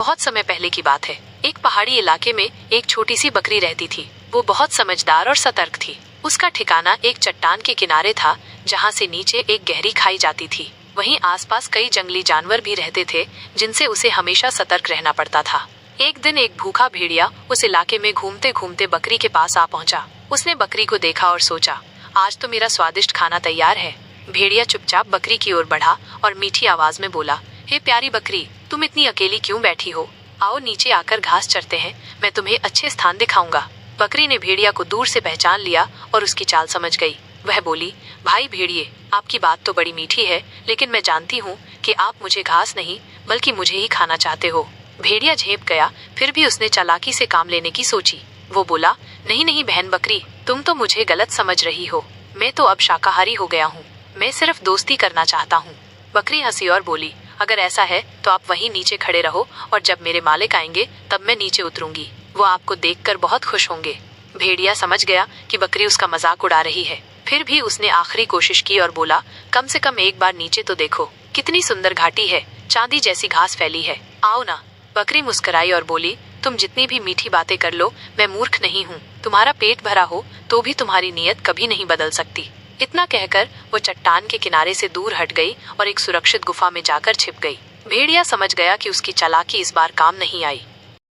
बहुत समय पहले की बात है। एक पहाड़ी इलाके में एक छोटी सी बकरी रहती थी। वो बहुत समझदार और सतर्क थी। उसका ठिकाना एक चट्टान के किनारे था, जहाँ से नीचे एक गहरी खाई जाती थी। वहीं आसपास कई जंगली जानवर भी रहते थे, जिनसे उसे हमेशा सतर्क रहना पड़ता था। एक दिन एक भूखा भेड़िया उस इलाके में घूमते घूमते बकरी के पास आ पहुंचा। उसने बकरी को देखा और सोचा, आज तो मेरा स्वादिष्ट खाना तैयार है। भेड़िया चुपचाप बकरी की ओर बढ़ा और मीठी आवाज में बोला, हे प्यारी बकरी, तुम इतनी अकेली क्यों बैठी हो? आओ नीचे आकर घास चरते हैं, मैं तुम्हें अच्छे स्थान दिखाऊंगा। बकरी ने भेड़िया को दूर से पहचान लिया और उसकी चाल समझ गई। वह बोली, भाई भेड़िए, आपकी बात तो बड़ी मीठी है, लेकिन मैं जानती हूँ कि आप मुझे घास नहीं बल्कि मुझे ही खाना चाहते हो। भेड़िया झेप गया, फिर भी उसने चालाकी से काम लेने की सोची। वो बोला, नहीं नहीं बहन बकरी, तुम तो मुझे गलत समझ रही हो। मैं तो अब शाकाहारी हो गया हूँ। मैं सिर्फ दोस्ती करना चाहता हूँ। बकरी हंसी और बोली, अगर ऐसा है तो आप वहीं नीचे खड़े रहो और जब मेरे मालिक आएंगे तब मैं नीचे उतरूंगी। वो आपको देखकर बहुत खुश होंगे। भेड़िया समझ गया कि बकरी उसका मजाक उड़ा रही है। फिर भी उसने आखिरी कोशिश की और बोला, कम से कम एक बार नीचे तो देखो, कितनी सुंदर घाटी है, चांदी जैसी घास फैली है, आओ ना। बकरी मुस्कुराई और बोली, तुम जितनी भी मीठी बातें कर लो, मैं मूर्ख नहीं हूँ। तुम्हारा पेट भरा हो तो भी तुम्हारी नीयत कभी नहीं बदल सकती। इतना कहकर वो चट्टान के किनारे से दूर हट गई और एक सुरक्षित गुफा में जाकर छिप गई। भेड़िया समझ गया कि उसकी चालाकी इस बार काम नहीं आई।